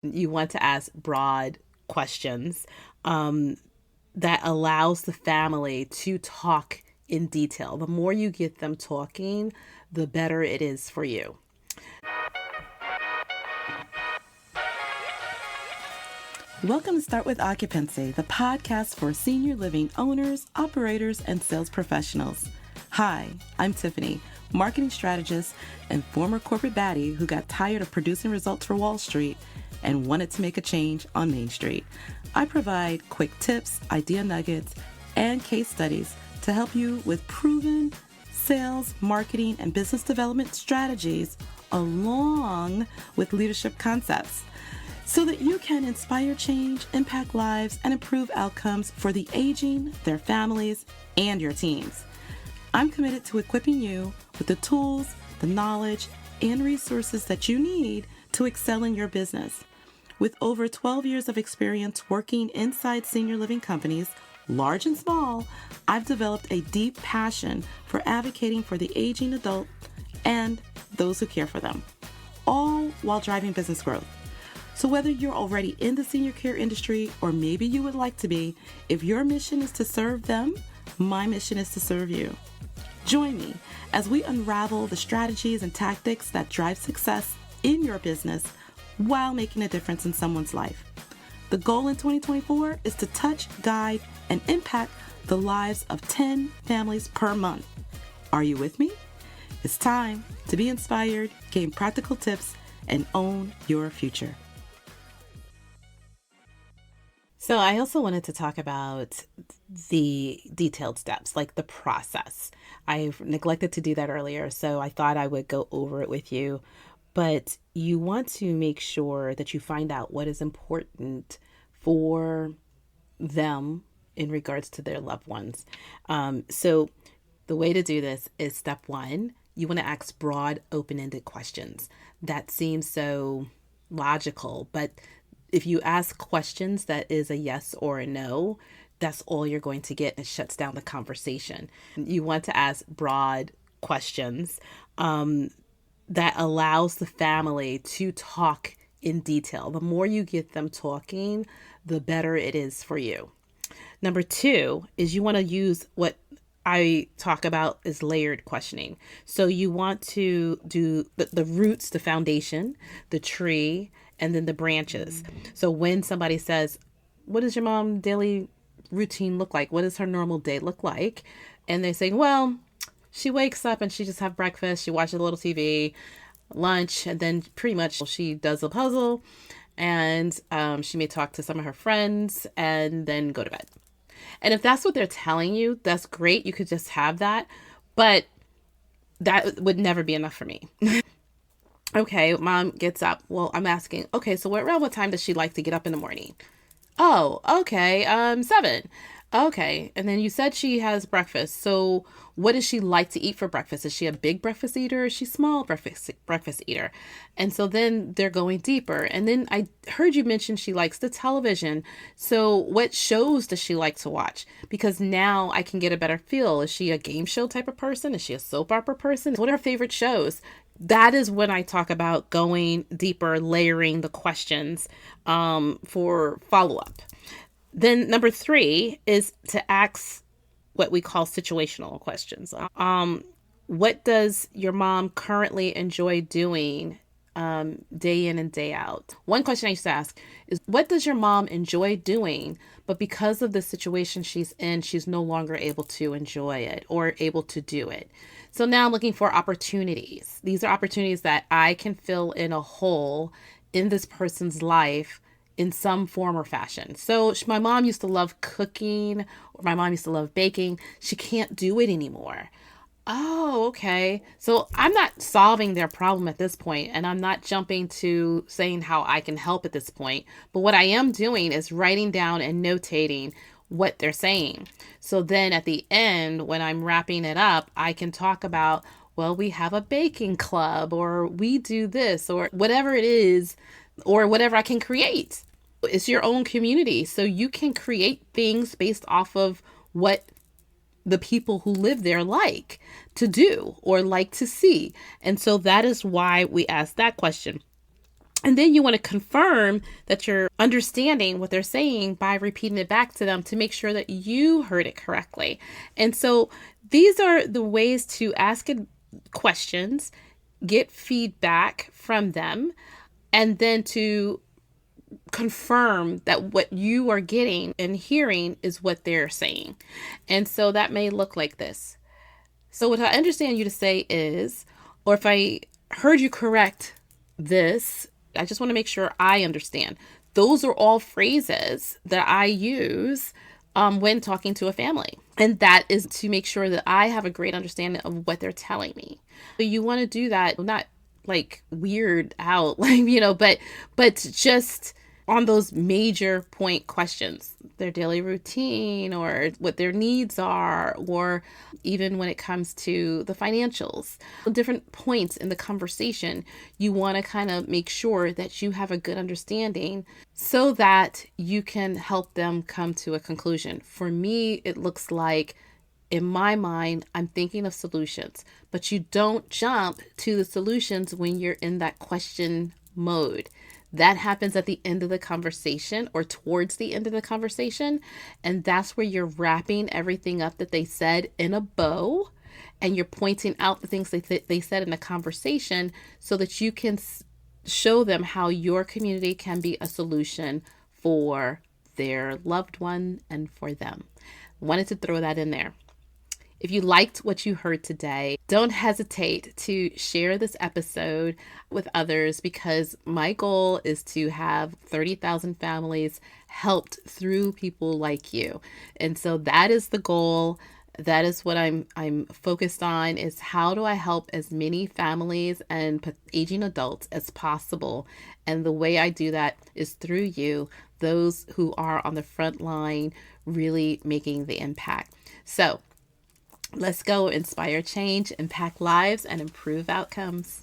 You want to ask broad questions that allows the family to talk in detail. The more you get them talking, the better it is for you. Welcome to Start with Occupancy, the podcast for senior living owners, operators, and sales professionals. Hi, I'm Tiffany, marketing strategist and former corporate baddie who got tired of producing results for Wall Street and wanted to make a change on Main Street. I provide quick tips, idea nuggets, and case studies to help you with proven sales, marketing, and business development strategies along with leadership concepts, so that you can inspire change, impact lives, and improve outcomes for the aging, their families, and your teams. I'm committed to equipping you with the tools, the knowledge, and resources that you need to excel in your business. With over 12 years of experience working inside senior living companies, large and small, I've developed a deep passion for advocating for the aging adult and those who care for them, all while driving business growth. So whether you're already in the senior care industry or maybe you would like to be, if your mission is to serve them, my mission is to serve you. Join me as we unravel the strategies and tactics that drive success in your business while making a difference in someone's life. The goal in 2024 is to touch, guide, and impact the lives of 10 families per month. Are you with me? It's time to be inspired, gain practical tips, and own your future. So I also wanted to talk about the detailed steps, like the process. I've neglected to do that earlier, so I thought I would go over it with you. But you want to make sure that you find out what is important for them in regards to their loved ones. So the way to do this is step one, you want to ask broad, open-ended questions. That seems so logical, but if you ask questions that is a yes or a no, that's all you're going to get, and it shuts down the conversation. You want to ask broad questions that allows the family to talk in detail. The more you get them talking, the better it is for you. Number two is you want to use what I talk about is layered questioning. So you want to do the roots, the foundation, the tree, and then the branches. So when somebody says, what does your mom daily routine look like? What does her normal day look like? And they say, well, she wakes up and she just have breakfast. She watches a little TV, lunch, and then pretty much she does a puzzle, and she may talk to some of her friends and then go to bed. And if that's what they're telling you, that's great. You could just have that, but that would never be enough for me. Okay, mom gets up. Well, I'm asking, okay, so around what time does she like to get up in the morning? Oh, okay, 7. Okay, and then you said she has breakfast. So what does she like to eat for breakfast? Is she a big breakfast eater or is she small breakfast eater? And so then they're going deeper. And then I heard you mention she likes the television. So what shows does she like to watch? Because now I can get a better feel. Is she a game show type of person? Is she a soap opera person? What are her favorite shows? That is when I talk about going deeper, layering the questions for follow-up. Then number 3 is to ask what we call situational questions. What does your mom currently enjoy doing day in and day out? One question I used to ask is, what does your mom enjoy doing, but because of the situation she's in, she's no longer able to enjoy it or able to do it? So now I'm looking for opportunities. These are opportunities that I can fill in a hole in this person's life in some form or fashion. So my mom used to love cooking, or my mom used to love baking. She can't do it anymore. Oh, okay. So I'm not solving their problem at this point, and I'm not jumping to saying how I can help at this point. But what I am doing is writing down and notating what they're saying. So then at the end, when I'm wrapping it up, I can talk about, well, we have a baking club, or we do this, or whatever it is, or whatever I can create. It's your own community. So you can create things based off of what the people who live there like to do or like to see. And so that is why we ask that question. And then you want to confirm that you're understanding what they're saying by repeating it back to them to make sure that you heard it correctly. And so these are the ways to ask questions, get feedback from them, and then to confirm that what you are getting and hearing is what they're saying. And so that may look like this. So what I understand you to say is, or if I heard you correct this, I just want to make sure I understand. Those are all phrases that I use when talking to a family. And that is to make sure that I have a great understanding of what they're telling me. So you want to do that, not like weird out, like, but just on those major point questions, their daily routine or what their needs are, or even when it comes to the financials, different points in the conversation, you want to kind of make sure that you have a good understanding so that you can help them come to a conclusion. For me, it looks like, in my mind, I'm thinking of solutions, but you don't jump to the solutions when you're in that question mode. That happens at the end of the conversation or towards the end of the conversation. And that's where you're wrapping everything up that they said in a bow, and you're pointing out the things they said in the conversation so that you can show them how your community can be a solution for their loved one and for them. Wanted to throw that in there. If you liked what you heard today, don't hesitate to share this episode with others, because my goal is to have 30,000 families helped through people like you. And so that is the goal. That is what I'm focused on, is how do I help as many families and aging adults as possible. And the way I do that is through you, those who are on the front line really making the impact. So let's go inspire change, impact lives, and improve outcomes.